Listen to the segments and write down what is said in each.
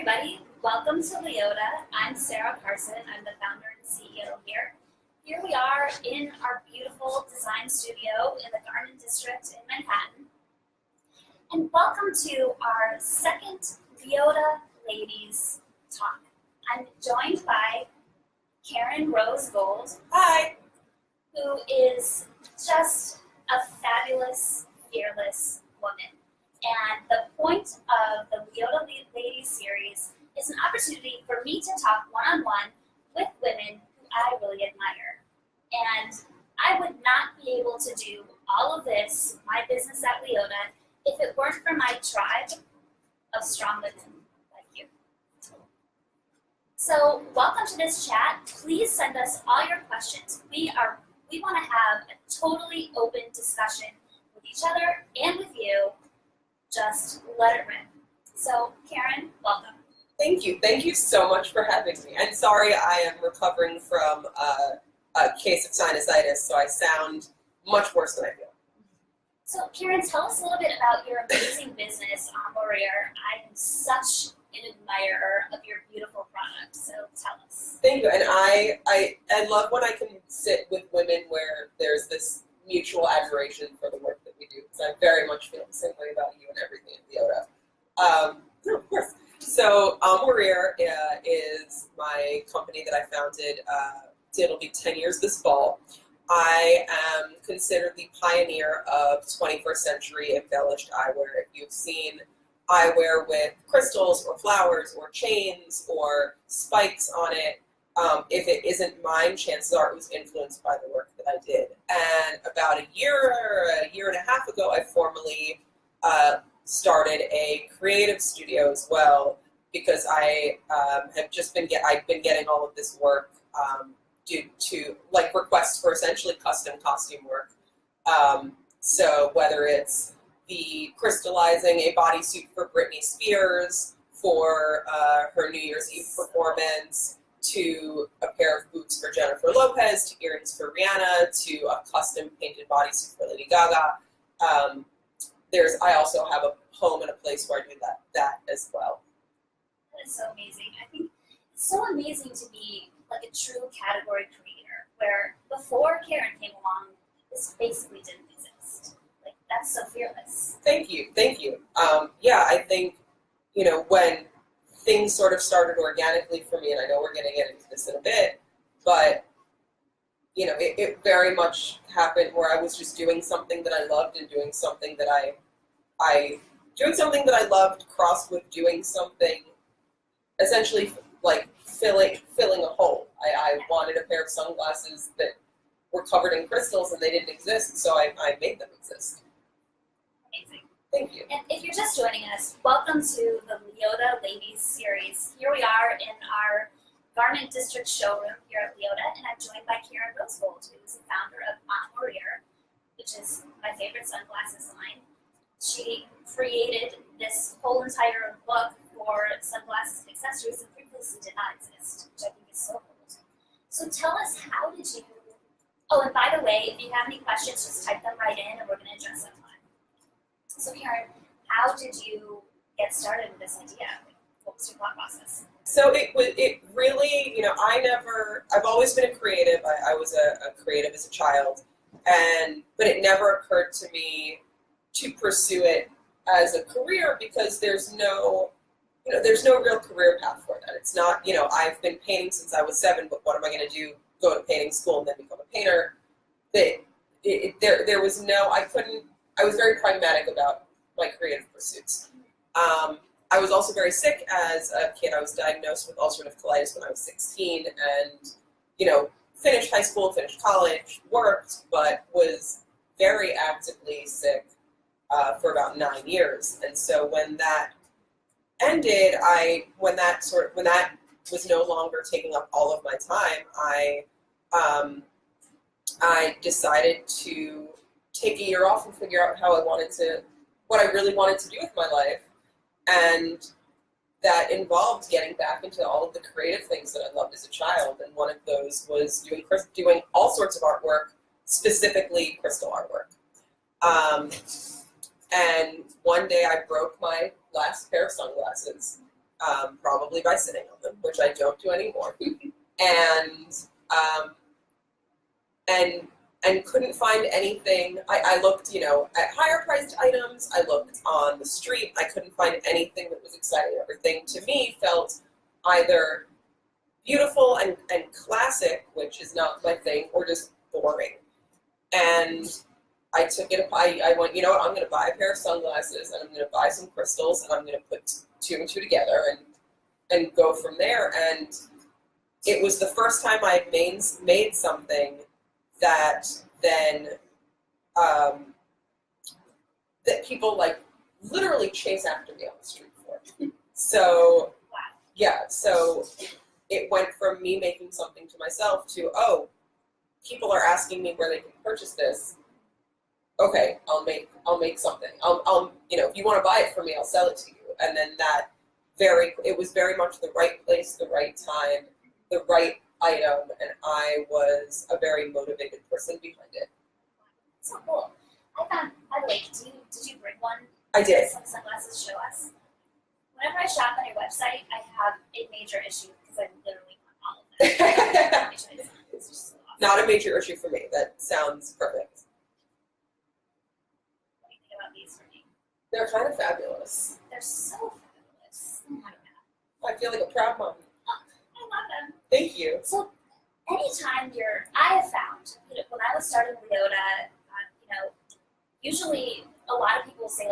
everybody. Welcome to Leota. I'm Sarah Carson. I'm the founder and CEO here. Here we are in our beautiful design studio in the Garment District in Manhattan. And welcome to our second Leota Ladies Talk. I'm joined by Kerin Rose Gold. Hi. Who is just a fabulous, fearless woman. And the point of the Leota Ladies series is an opportunity for me to talk one-on-one with women who I really admire. And I would not be able to do all of this, my business at Leota, if it weren't for my tribe of strong women like you. So welcome to this chat. Please send us all your questions. We want to have a totally open discussion with each other and with you. Just let it rip. So, Kerin, welcome. Thank you. Thank you so much for having me. And sorry, I am recovering from a case of sinusitis, so I sound much worse than I feel. So, Kerin, tell us a little bit about your amazing business, A-Morir. I am such an admirer of your beautiful product, so tell us. Thank you. And I love when I can sit with women where there's this mutual admiration for the work that we do, because I very much feel the same way about you and everything at Leota. No, of course. So A-Morir is my company that I founded. It'll be 10 years this fall. I am considered the pioneer of 21st century embellished eyewear. If you've seen eyewear with crystals or flowers or chains or spikes on it, if it isn't mine, chances are it was influenced by the work that I did. And about a year and a half ago, I formally started a creative studio as well, because I I've been getting all of this work due to requests for essentially custom costume work. So whether it's the crystallizing a bodysuit for Britney Spears for her New Year's Eve performance, to a pair of boots for Jennifer Lopez, to earrings for Rihanna, to a custom painted bodysuit for Lady Gaga. I also have a home and a place where I do that as well. That is so amazing. I think it's so amazing to be like a true category creator, where before Kerin came along, this basically didn't exist. Like, that's so fearless. Thank you. Yeah, I think, when things sort of started organically for me, and I know we're going to get into this in a bit, but it very much happened where I was just doing something that I loved and doing something that doing something that I loved crossed with doing something essentially like filling a hole. I wanted a pair of sunglasses that were covered in crystals and they didn't exist, so I made them exist. Amazing. Thank you. And if you're just joining us, welcome to the Leota Ladies series. Here we are in our Garment District showroom here at Leota, and I'm joined by Kerin Rose Gold, who is the founder of A-Morir, which is my favorite sunglasses line. She created this whole entire book for sunglasses and accessories that previously did not exist, which I think is so cool. So tell us, how did you... Oh, and by the way, if you have any questions, just type them right in, and we're going to address them live. So Kerin, how did you get started with this idea? What was your thought process? So it really, I've always been a creative. I was a creative as a child, but it never occurred to me to pursue it as a career, because there's no real career path for that. It's not, I've been painting since I was 7, but what am I going to do? Go to painting school and then become a painter? There was no, I was very pragmatic about my creative pursuits. I was also very sick as a kid. I was diagnosed with ulcerative colitis when I was 16, and, finished high school, finished college, worked, but was very actively sick for about 9 years. And so when that ended, when that was no longer taking up all of my time, I decided to take a year off and figure out what I really wanted to do with my life. And that involved getting back into all of the creative things that I loved as a child. And one of those was doing all sorts of artwork, specifically crystal artwork. And one day I broke my last pair of sunglasses. probably by sitting on them, which I don't do anymore, and um, and couldn't find anything. I looked, at higher priced items. I looked on the street. I couldn't find anything that was exciting. Everything to me felt either beautiful and classic, which is not my thing, or just boring. And I took it. I went, you know what? I'm going to buy a pair of sunglasses, and I'm going to buy some crystals, and I'm going to put two and two together, and go from there. And it was the first time I had made something that then that people literally chase after me on the street for. So yeah, so it went from me making something to myself to, oh, people are asking me where they can purchase this. Okay, I'll make something. I'll if you want to buy it from me, I'll sell it to you. And then it was very much the right place, the right time, the right item, and I was a very motivated person behind it. So cool. I found, by the way, did you bring one? I did. Some sunglasses show us. Whenever I shop on your website, I have a major issue because I literally want all of them. It's just so awesome. Not a major issue for me. That sounds perfect. What do you think about these for me? They're kind of fabulous. They're so fabulous. Oh my God. I feel like a proud mom. I love them. Thank you. So, anytime I have found, when I was starting Leota, usually a lot of people say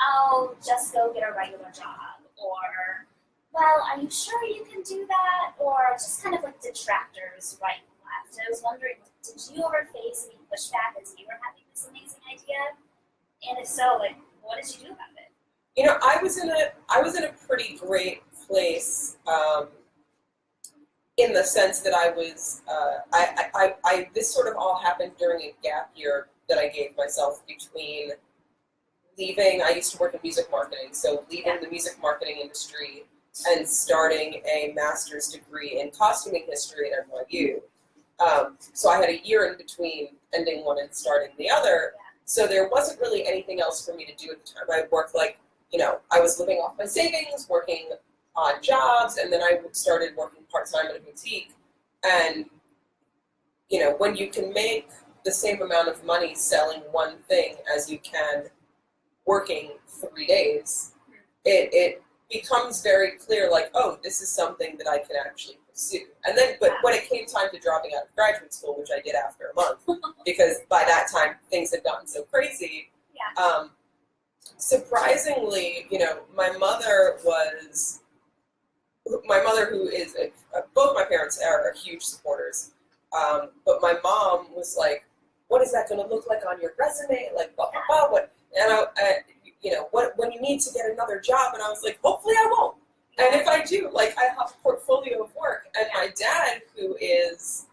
oh, just go get a regular job, or, well, are you sure you can do that? Or just kind of detractors right and left. And I was wondering, did you ever face any pushback as you were having this amazing idea? And if so, what did you do about it? I was in a pretty great place, in the sense that I was, this sort of all happened during a gap year that I gave myself between leaving. I used to work in music marketing, so leaving the music marketing industry and starting a master's degree in costuming history at NYU. So I had a year in between ending one and starting the other. So there wasn't really anything else for me to do at the time. I worked I was living off my savings, working odd jobs, and then I started working part-time at a boutique. And, when you can make the same amount of money selling one thing as you can working 3 days, it becomes very clear, oh, this is something that I can actually pursue. And then, but when it came time to dropping out of graduate school, which I did after a month, because by that time things had gotten so crazy, surprisingly, my mother, who is, both my parents are huge supporters, but my mom was like, what is that going to look like on your resume? Blah, blah, blah. What? And what when you need to get another job? And I was like, hopefully I won't. And if I do, I have a portfolio of work. And my dad, who's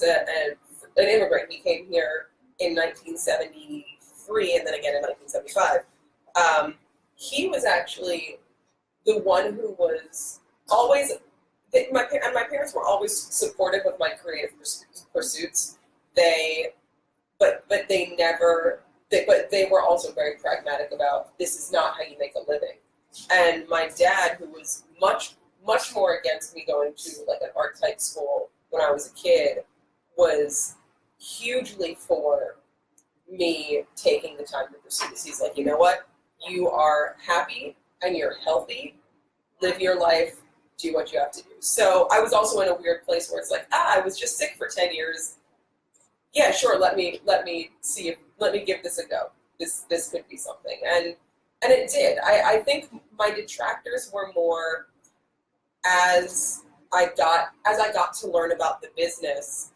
an immigrant, he came here in 1973 and then again in 1975. He was actually the one who was always, my parents were always supportive of my creative pursuits. They were also very pragmatic about, this is not how you make a living. And my dad, who was much more against me going to an art type school when I was a kid, was hugely for me taking the time to pursue this. He's like, you know what? You are happy and you're healthy. Live your life. Do what you have to do. So I was also in a weird place where it's I was just sick for 10 years. Yeah, sure. Let me give this a go. This could be something. And it did. I think my detractors were more as I got to learn about the business.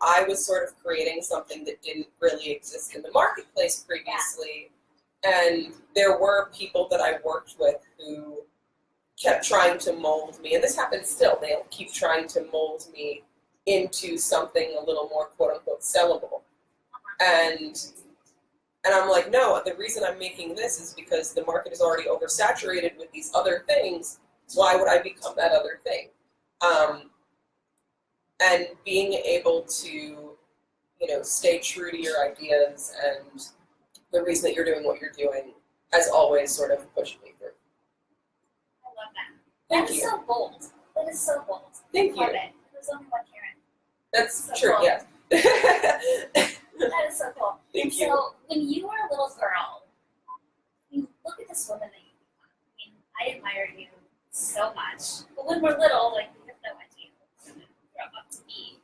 I was sort of creating something that didn't really exist in the marketplace previously. And there were people that I worked with who kept trying to mold me, and this happens still. They'll keep trying to mold me into something a little more quote unquote sellable. And I'm like, no, the reason I'm making this is because the market is already oversaturated with these other things. So why would I become that other thing? And being able to, stay true to your ideas and the reason that you're doing what you're doing has always sort of pushed me through. That Thank is you. so bold. That is so bold. Thank Love you. it. There's only one Kerin. That's So true, cool. yeah. That is so cool. Thank you. So when you were a little girl, you look at this woman that you become. I mean, I admire you so much. But when we're little, like, we have no idea what we're going to grow up to be.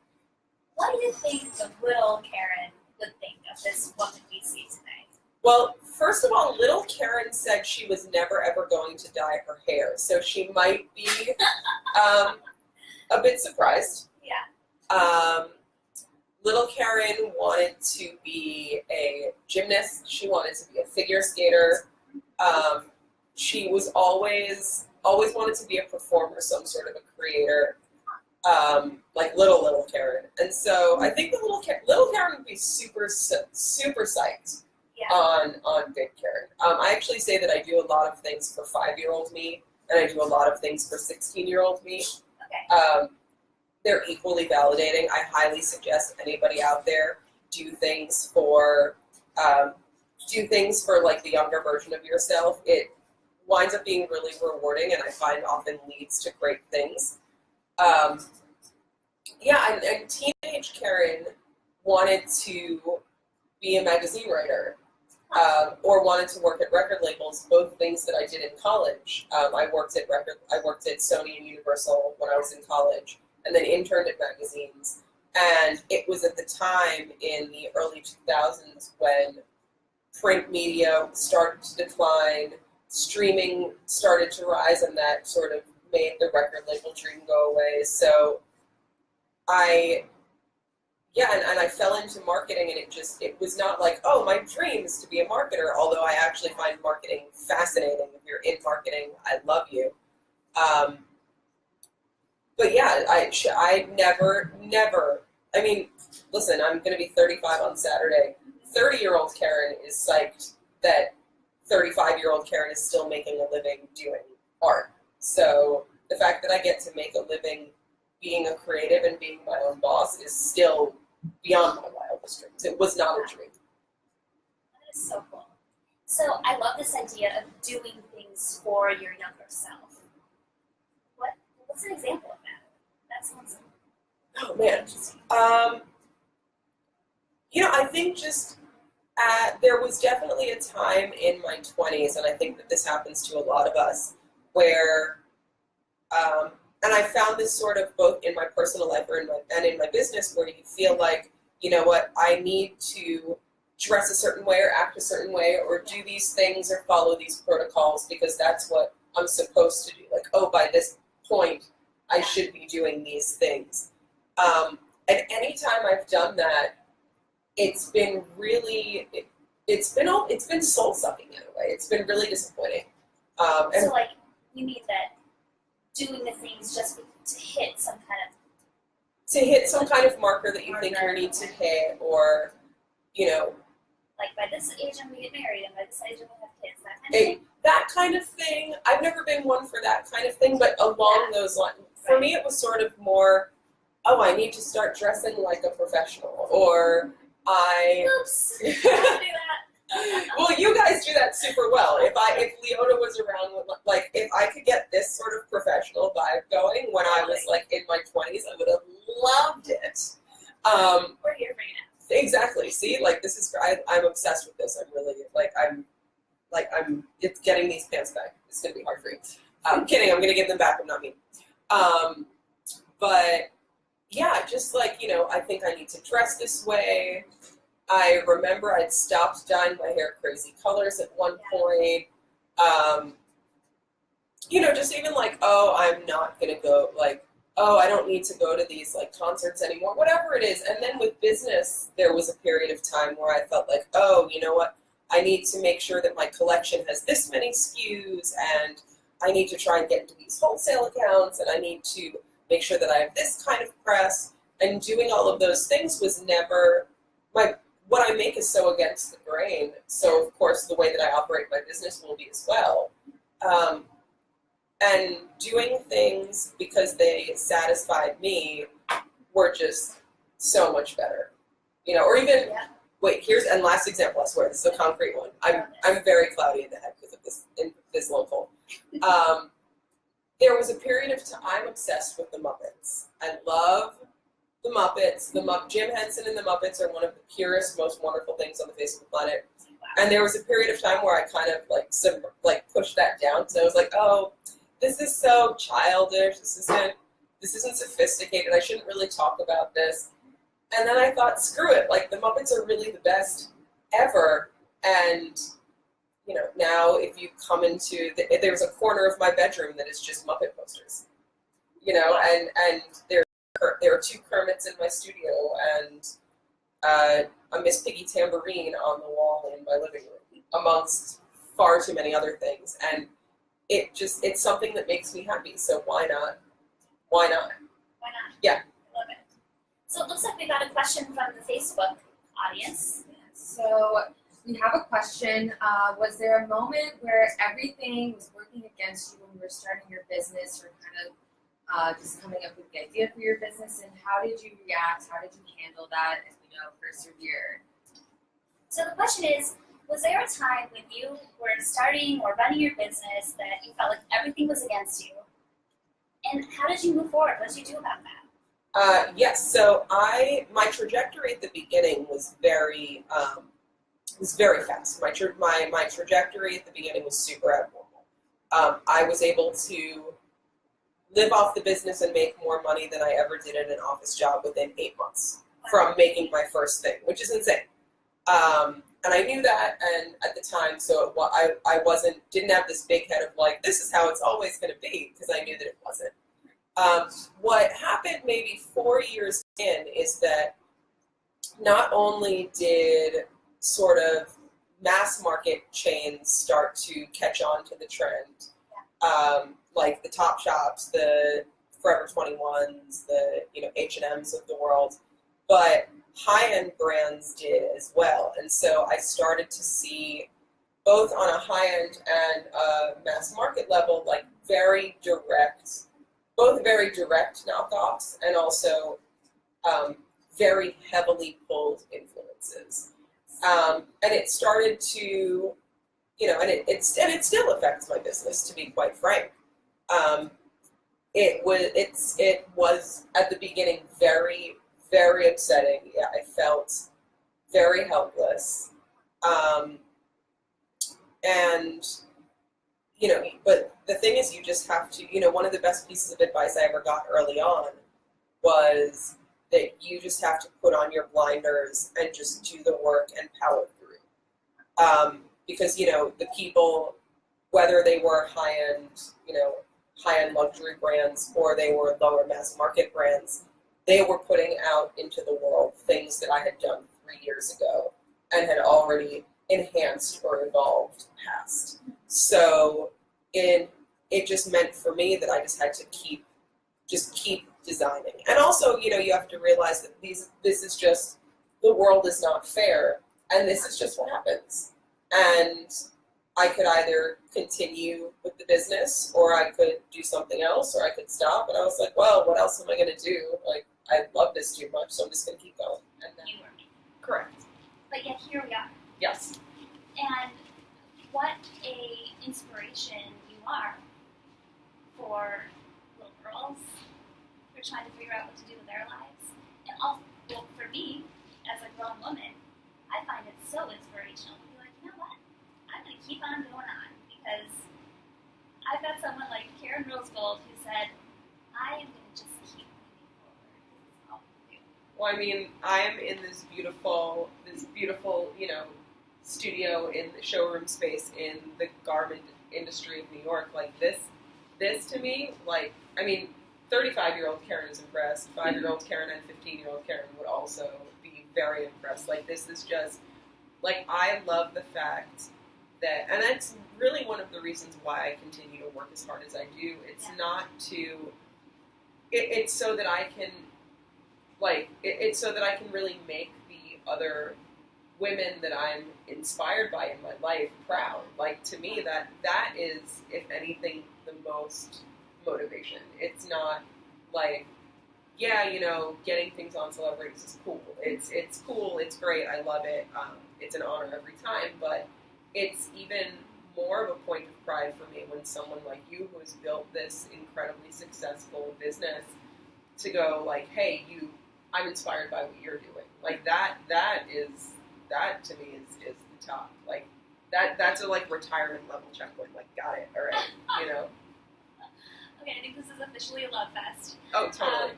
What do you think the little Kerin would think of this woman we see today? Well, first of all, little Kerin said she was never ever going to dye her hair, so she might be a bit surprised. Yeah. Little Kerin wanted to be a gymnast. She wanted to be a figure skater. She was always wanted to be a performer, some sort of a creator, like little Kerin. And so I think the little Kerin would be super psyched Yeah. on big Kerin. I actually say that I do a lot of things for 5-year-old me, and I do a lot of things for 16-year-old me. Okay. They're equally validating. I highly suggest anybody out there do things for like the younger version of yourself. It winds up being really rewarding, and I find often leads to great things. And teenage Kerin wanted to be a magazine writer, or wanted to work at record labels, both things that I did in college. I worked at Sony and Universal when I was in college, and then interned at magazines. And it was at the time in the early 2000s when print media started to decline, streaming started to rise, and that sort of made the record label dream go away. So I fell into marketing, and it was not like, oh, my dream is to be a marketer, although I actually find marketing fascinating. If you're in marketing, I love you. But yeah, I never, I mean, listen, I'm going to be 35 on Saturday. 30-year-old Kerin is psyched that 35-year-old Kerin is still making a living doing art. So the fact that I get to make a living being a creative and being my own boss is still beyond my wildest dreams. It was not a dream. That is so cool. So I love this idea of doing things for your younger self. What's an example of that? That sounds Oh man. interesting. I think just there was definitely a time in my 20s, and I think that this happens to a lot of us, where, and I found this sort of both in my personal life and in my business, where you feel like, you know what, I need to dress a certain way or act a certain way or do these things or follow these protocols because that's what I'm supposed to do. Like, oh, by this point, I should be doing these things. And anytime I've done that, it's been really, it's been soul sucking in a way. It's been really disappointing. And So, like, you mean that doing the things just to hit some kind of marker that you think you Marker. need to hit, or like, by this age I'm gonna get married, and by this age I'm gonna have kids, that kind of thing. that kind of thing. I've never been one for that kind of thing, but along those lines, for me it was sort of more, oh, I need to start dressing like a professional, or Oops, I didn't do that. well, you guys do that super well. If Leota was around, like, if I could get this sort of professional vibe going when I was like in my 20s, I would have loved it. We're here for you now. Exactly. See, like, this is, I'm obsessed with this. It's getting these pants back. It's gonna be hard for you. I'm kidding. I'm gonna give them back. I'm not mean. But yeah, just like, I think I need to dress this way. I remember I'd stopped dyeing my hair crazy colors at one point. Just even like, oh, I'm not gonna go, like, oh, I don't need to go to these like concerts anymore, whatever it is. And then with business, there was a period of time where I felt like, oh, you know what? I need to make sure that my collection has this many SKUs, and I need to try and get into these wholesale accounts, and I need to make sure that I have this kind of press. And doing all of those things was never what I make is so against the grain. So of course the way that I operate my business will be as well. And doing things because they satisfied me were just so much better. Or even wait, and last example, I swear, this is a concrete one. I'm very cloudy in the head because of this local. there was a period of time, I'm obsessed with the Muppets. I love the Muppets. Jim Henson and the Muppets are one of the purest, most wonderful things on the face of the planet. And there was a period of time where I kind of pushed that down because I was like, oh, this is so childish. This isn't sophisticated. I shouldn't really talk about this. And then I thought, screw it. Like, the Muppets are really the best ever. And now if you come into there's a corner of my bedroom that is just Muppet posters. And there are 2 Kermits in my studio and a Miss Piggy tambourine on the wall in my living room, amongst far too many other things. And it's something that makes me happy. So why not? Why not? Why not? Yeah. I love it. So it looks like we got a question from the Facebook audience. So we have a question. Was there a moment where everything was working against you when you were starting your business, or kind of just coming up with the idea for your business, and how did you react? How did you handle that and, persevere? So the question is, was there a time when you were starting or running your business that you felt like everything was against you? And how did you move forward? What did you do about that? Yes. So my trajectory at the beginning was very fast. My trajectory at the beginning was super abnormal. I was able to live off the business and make more money than I ever did in an office job within 8 months from making my first thing, which is insane. And I knew that, and at the time, so I didn't have this big head of like, this is how it's always going to be, because I knew that it wasn't. What happened maybe 4 years in is that not only did sort of mass market chains start to catch on to the trend, like the Top Shops, the Forever 21s, the H&Ms of the world, but high-end brands did as well. And so I started to see, both on a high-end and mass market level, like both very direct knockoffs and also very heavily pulled influences. And it started to, and it still affects my business, to be quite frank. It was at the beginning very, very upsetting. Yeah, I felt very helpless. And, but the thing is, you just have to, one of the best pieces of advice I ever got early on was that you just have to put on your blinders and just do the work and power through. Because, the people, whether they were high-end luxury brands or they were lower mass market brands, they were putting out into the world things that I had done 3 years ago and had already enhanced or evolved past. So it just meant for me that I just had to keep designing. And also, you have to realize that this is just, the world is not fair, and this is just what happens. And I could either continue with the business, or I could do something else, or I could stop. And I was like, well, what else am I going to do? Like, I love this too much, so I'm just going to keep going. And then, You were. correct. But yet here we are. Yes. And what a inspiration you are for little girls who are trying to figure out what to do with their lives. And also, well, for me, as a grown woman, I find it so inspirational to be like, you know what? I'm going to keep on going on, because I've got someone like Kerin who said, I am going to just keep moving forward. That's all I do. Well, I mean, I am in this beautiful, studio in the showroom space in the garment industry of New York. Like, this to me, 35-year-old Kerin is impressed. 5-year-old Kerin and 15-year-old Kerin would also be very impressed. Like, this is just, like, I love the fact that, and that's really one of the reasons why I continue to work as hard as I do. It's not to, it's so that I can, it's so that I can really make the other women that I'm inspired by in my life proud. Like, to me, that is, if anything, the most motivation. It's not like, getting things on celebrities is cool. It's cool, it's great, I love it. It's an honor every time, but it's even more of a point of pride for me when someone like you, who has built this incredibly successful business, to go like, hey, I'm inspired by what you're doing. Like that to me is the top. Like that's a like retirement level checkpoint. Like got it, all right, you know. Okay, I think this is officially a love fest. Oh, totally.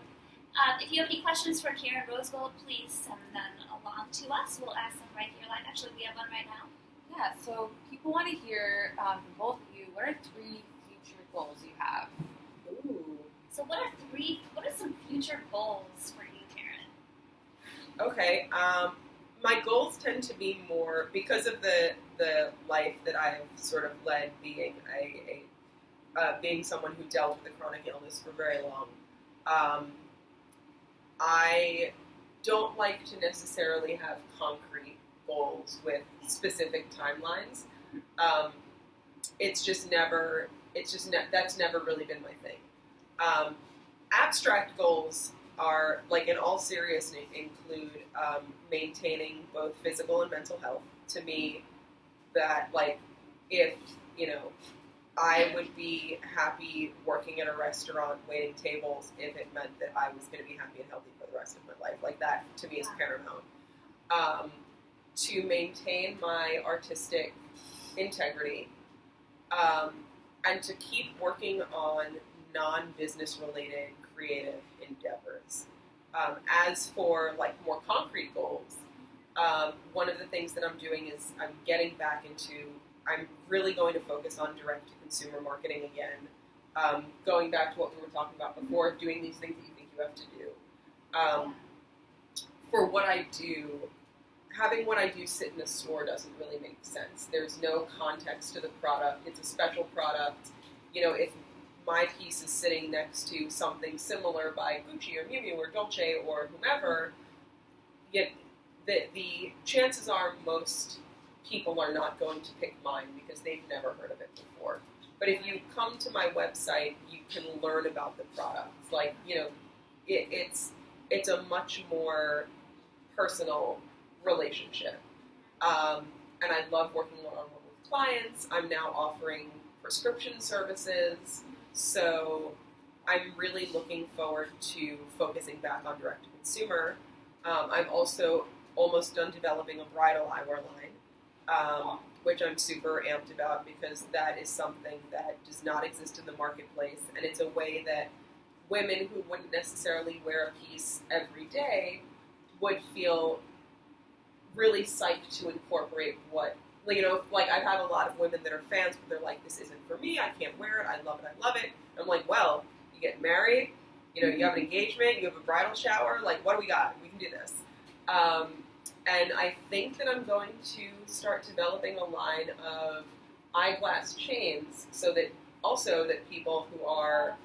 If you have any questions for Kerin Rosegold, please send them along to us. We'll ask them right here live. Actually, we have one right now. Yeah, so people want to hear from both of you, what are 3 future goals you have? Ooh. So what are some future goals for you, Kerin? Okay. My goals tend to be more because of the life that I've sort of led, being being someone who dealt with a chronic illness for very long. I don't like to necessarily have concrete goals with specific timelines. That's never really been my thing. Abstract goals are, like, in all seriousness, include maintaining both physical and mental health. To me, that, like, if, I would be happy working at a restaurant waiting tables if it meant that I was going to be happy and healthy for the rest of my life. Like, that to me is paramount. To maintain my artistic integrity, and to keep working on non-business related creative endeavors. As for like more concrete goals, one of the things that I'm doing is I'm really going to focus on direct-to-consumer marketing again. Going back to what we were talking about before, doing these things that you think you have to do. For what I do, having what I do sit in a store doesn't really make sense. There's no context to the product. It's a special product. If my piece is sitting next to something similar by Gucci or Miu Miu or Dolce or whomever, yet the chances are most people are not going to pick mine because they've never heard of it before. But if you come to my website, you can learn about the products. Like, it's a much more personal relationship. And I love working one-on-one with clients. I'm now offering prescription services. So I'm really looking forward to focusing back on direct-to-consumer. I'm also almost done developing a bridal eyewear line, which I'm super amped about because that is something that does not exist in the marketplace. And it's a way that women who wouldn't necessarily wear a piece every day would feel really psyched to incorporate what, like I've had a lot of women that are fans, but they're like, this isn't for me, I can't wear it, I love it. I'm like, well, you get married, you have an engagement, you have a bridal shower, like, what do we got? We can do this. And I think that I'm going to start developing a line of eyeglass chains so that people who are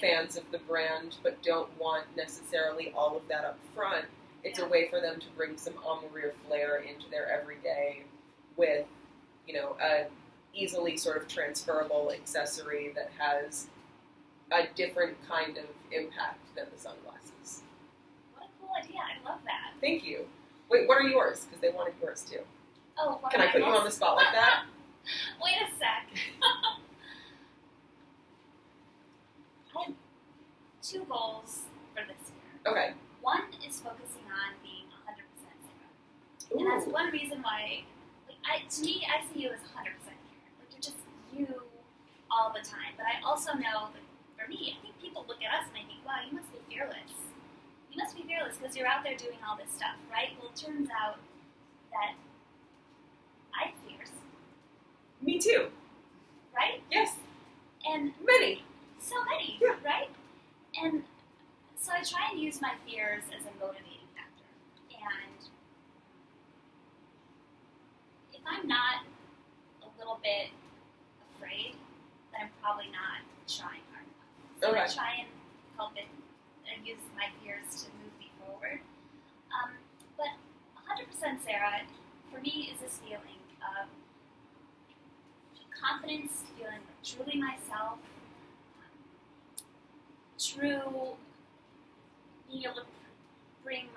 fans of the brand but don't want necessarily all of that up front, it's a way for them to bring some A-Morir flair into their everyday with, a easily sort of transferable accessory that has a different kind of impact than the sunglasses. What a cool idea. I love that. Thank you. Wait, what are yours? Because they wanted yours too. Oh, Can I put you on the spot like that? Wait a sec. I have 2 goals for this year. Okay. One is focusing on being 100% Sarah. And that's one reason why, to me, I see you as 100% Kerin. Like, you're just you all the time. But I also know that for me, I think people look at us and they think, wow, you must be fearless. You must be fearless because you're out there doing all this stuff, right? Well, it turns out that I have fears. Me too. Right? Yes. And many. So many, yeah. Right? And so I try and use my fears as a motivating factor. And if I'm not a little bit afraid, then I'm probably not trying hard enough. So I try and help it and use my fears to move me forward. But 100% Sarah, for me, is this feeling of confidence, feeling like truly myself, being able to bring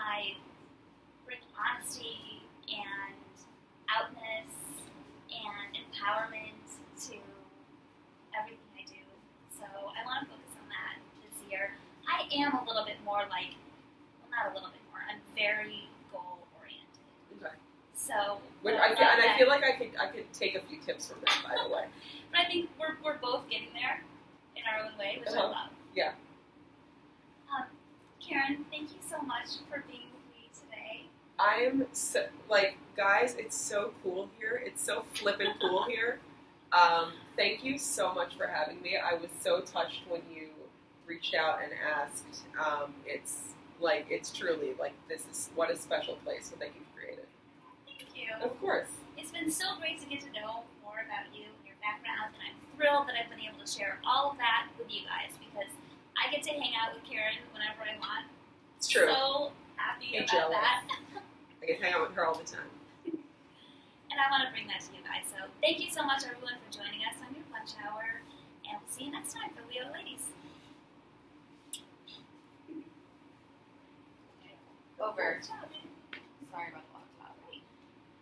honesty and outness and empowerment like, well, not a little bit more. I'm very goal oriented. Okay. So. I feel like I could take a few tips from that, by the way. But I think we're both getting there in our own way, which I love. Yeah. Kerin, thank you so much for being with me today. I'm so, guys, it's so cool here. It's so flippin' cool here. Thank you so much for having me. I was so touched when you reached out and asked. It's truly this is what a special place that you've created. Thank you. Of course. It's been so great to get to know more about you and your background, and I'm thrilled that I've been able to share all of that with you guys because I get to hang out with Kerin whenever I want. It's true. So happy I'm about jealous. that. I get to hang out with her all the time. And I want to bring that to you guys. So thank you so much, everyone, for joining us on your lunch hour, and we'll see you next time for Leota Ladies. Over. Good job. Sorry about the laptop.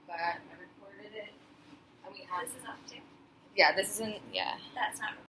But I recorded it. And we have. This is off too. Yeah, this isn't. Yeah. That's not